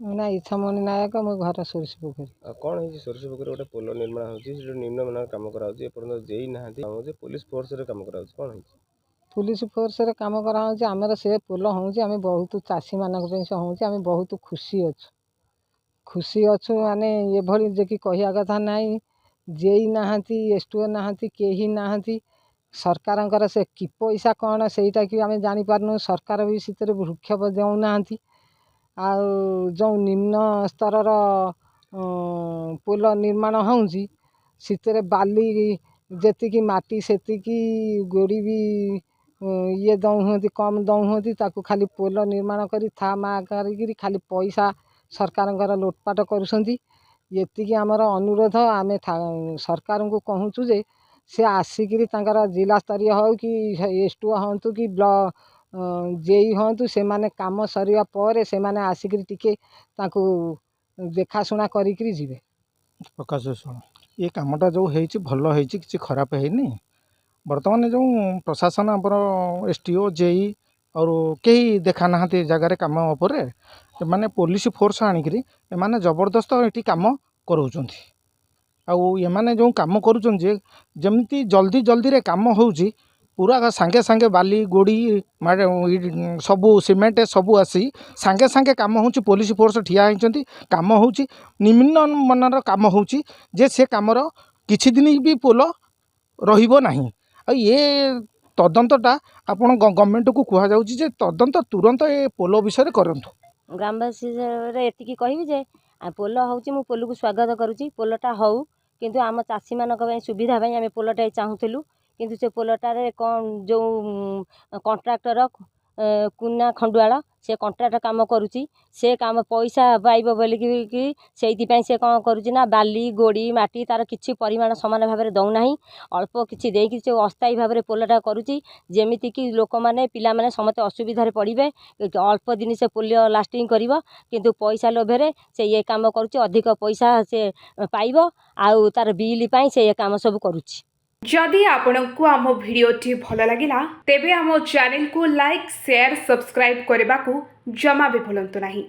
ନା ଇଚ୍ଛାମଣି ନାୟକ, ମୋ ଘର ସୋରିଷ ପୋଖରୀ। କ'ଣ ହେଇଛି ସୋରିଷ ପୋଖରୀ ଗୋଟେ ପୋଲ ନିର୍ମାଣ ହେଉଛି, ସେଠି ନିମ୍ନମାନର କାମ କରାହେଉଛି, ଏପର୍ଯ୍ୟନ୍ତ ଯେଇ ନାହାନ୍ତି, ଯେ ପୋଲିସ ଫୋର୍ସରେ କାମ କରାହେଉଛି, କ'ଣ ହେଇଛି? ପୁଲିସ ଫୋର୍ସରେ କାମ କରାହେଉଛି, ଆମର ସେ ପୋଲ ହେଉଛି, ଆମେ ବହୁତ ଚାଷୀମାନଙ୍କ ପାଇଁ ସେ ହେଉଛି, ଆମେ ବହୁତ ଖୁସି ଅଛୁ ମାନେ ଏଭଳି ଯେ କି କହିବା କଥା ନାହିଁ। ଯେଇ ନାହାନ୍ତି, ଏସ୍ଟିଓ ନାହାନ୍ତି, କେହି ନାହାନ୍ତି। ସରକାରଙ୍କର ସେ କି ପଇସା କ'ଣ ସେଇଟା କି ଆମେ ଜାଣିପାରୁନୁ। ସରକାର ବି ସେଥିରେ ଭୃକ୍ଷେପ ଦେଉନାହାନ୍ତି। ଆଉ ଯେଉଁ ନିମ୍ନ ସ୍ତରର ପୋଲ ନିର୍ମାଣ ହେଉଛି, ସେଥିରେ ବାଲି ଯେତିକି ମାଟି ସେତିକି ଗୋଡ଼ି ବି ଇଏ ଦେଉଛନ୍ତି, କମ୍ ଦେଉଛନ୍ତି। ତାକୁ ଖାଲି ପୋଲ ନିର୍ମାଣ କରି ମା କରିକିରି ଖାଲି ପଇସା ସରକାରଙ୍କର ଲୁଟପାଟ କରୁଛନ୍ତି। ଏତିକି ଆମର ଅନୁରୋଧ। ଆମେ ସରକାରଙ୍କୁ କହୁଛୁ ଯେ ସେ ଆସିକିରି ତାଙ୍କର ଜିଲ୍ଲାସ୍ତରୀୟ ହେଉ କି ଏସ୍ଟିଓ ହୁଅନ୍ତୁ କି ଜେଇ ହୁଅନ୍ତୁ, ସେମାନେ କାମ ସରିବା ପରେ ସେମାନେ ଆସିକିରି ଟିକେ ତାଙ୍କୁ ଦେଖାଶୁଣା କରିକିରି ଯିବେ। ପ୍ରକାଶ ଶୁଣ, ଏ କାମଟା ଯେଉଁ ହେଇଛି ଭଲ ହେଇଛି, କିଛି ଖରାପ ହେଇନି। ବର୍ତ୍ତମାନ ଯେଉଁ ପ୍ରଶାସନ ଆମର ଏସ୍ଟିଓ ଜେଇ ଆଉ କେହି ଦେଖା ନାହାନ୍ତି ଜାଗାରେ କାମ ଉପରେ, ଏମାନେ ପୋଲିସ ଫୋର୍ସ ଆଣିକିରି ଏମାନେ ଜବରଦସ୍ତ ଏଠି କାମ କରାଉଛନ୍ତି। ଆଉ ଏମାନେ ଯେଉଁ କାମ କରୁଛନ୍ତି ଯେମିତି ଜଲ୍ଦିରେ କାମ ହେଉଛି, ପୁରା ସାଙ୍ଗେ ସାଙ୍ଗେ ବାଲି ଗୋଡ଼ି ସବୁ ସିମେଣ୍ଟ ସବୁ ଆସି ସାଙ୍ଗେ କାମ ହେଉଛି। ପୋଲିସ ଫୋର୍ସ ଠିଆ ହେଇଛନ୍ତି, କାମ ହେଉଛି, ନିମ୍ନମାନର କାମ ହେଉଛି ଯେ ସେ କାମର କିଛି ଦିନ ବି ପୋଲ ରହିବ ନାହିଁ। ଆଉ ଏ ତଦନ୍ତଟା ଆପଣ ଗଭର୍ଣ୍ଣମେଣ୍ଟକୁ କୁହାଯାଉଛି ଯେ ତଦନ୍ତ ତୁରନ୍ତ ଏ ପୋଲ ବିଷୟରେ କରନ୍ତୁ। ଗ୍ରାମବାସୀରେ ଏତିକି କହିବି ଯେ ପୋଲ ହେଉଛି, ମୁଁ ପୋଲକୁ ସ୍ୱାଗତ କରୁଛି। ପୋଲଟା ହେଉ, କିନ୍ତୁ ଆମ ଚାଷୀମାନଙ୍କ ପାଇଁ ସୁବିଧା ପାଇଁ ଆମେ ପୋଲଟା ଚାହୁଁଥିଲୁ। କିନ୍ତୁ ସେ ପୋଲଟାରେ କ'ଣ ଯେଉଁ କଣ୍ଟ୍ରାକ୍ଟର କୁନା ଖଣ୍ଡୁଆଳ ସେ କଣ୍ଟ୍ରାକ୍ଟ କାମ କରୁଛି, ସେ କାମ ପଇସା ପାଇବ ବୋଲିକି ସେଇଥିପାଇଁ ସେ କ'ଣ କରୁଛି ନା ବାଲି ଗୋଡ଼ି ମାଟି ତା'ର କିଛି ପରିମାଣ ସମାନ ଭାବରେ ଦେଉନାହିଁ। ଅଳ୍ପ କିଛି ଦେଇକି ସେ ଅସ୍ଥାୟୀ ଭାବରେ ପୋଲଟା କରୁଛି, ଯେମିତିକି ଲୋକମାନେ ପିଲାମାନେ ସମସ୍ତେ ଅସୁବିଧାରେ ପଡ଼ିବେ। ଅଳ୍ପ ଦିନ ସେ ପୋଲ ଲାଷ୍ଟିଂ କରିବ, କିନ୍ତୁ ପଇସା ଲୋଭରେ ସେ ଏ କାମ କରୁଛି। ଅଧିକ ପଇସା ସେ ପାଇବ, ଆଉ ତା'ର ବିଲ୍ ପାଇଁ ସେ ଏ କାମ ସବୁ କରୁଛି। जदि आपंक आम भिडी भल लगा तेब आम चैनल को लाइक शेयर सब्सक्राइब करने को जमा भी भूलु नहीं।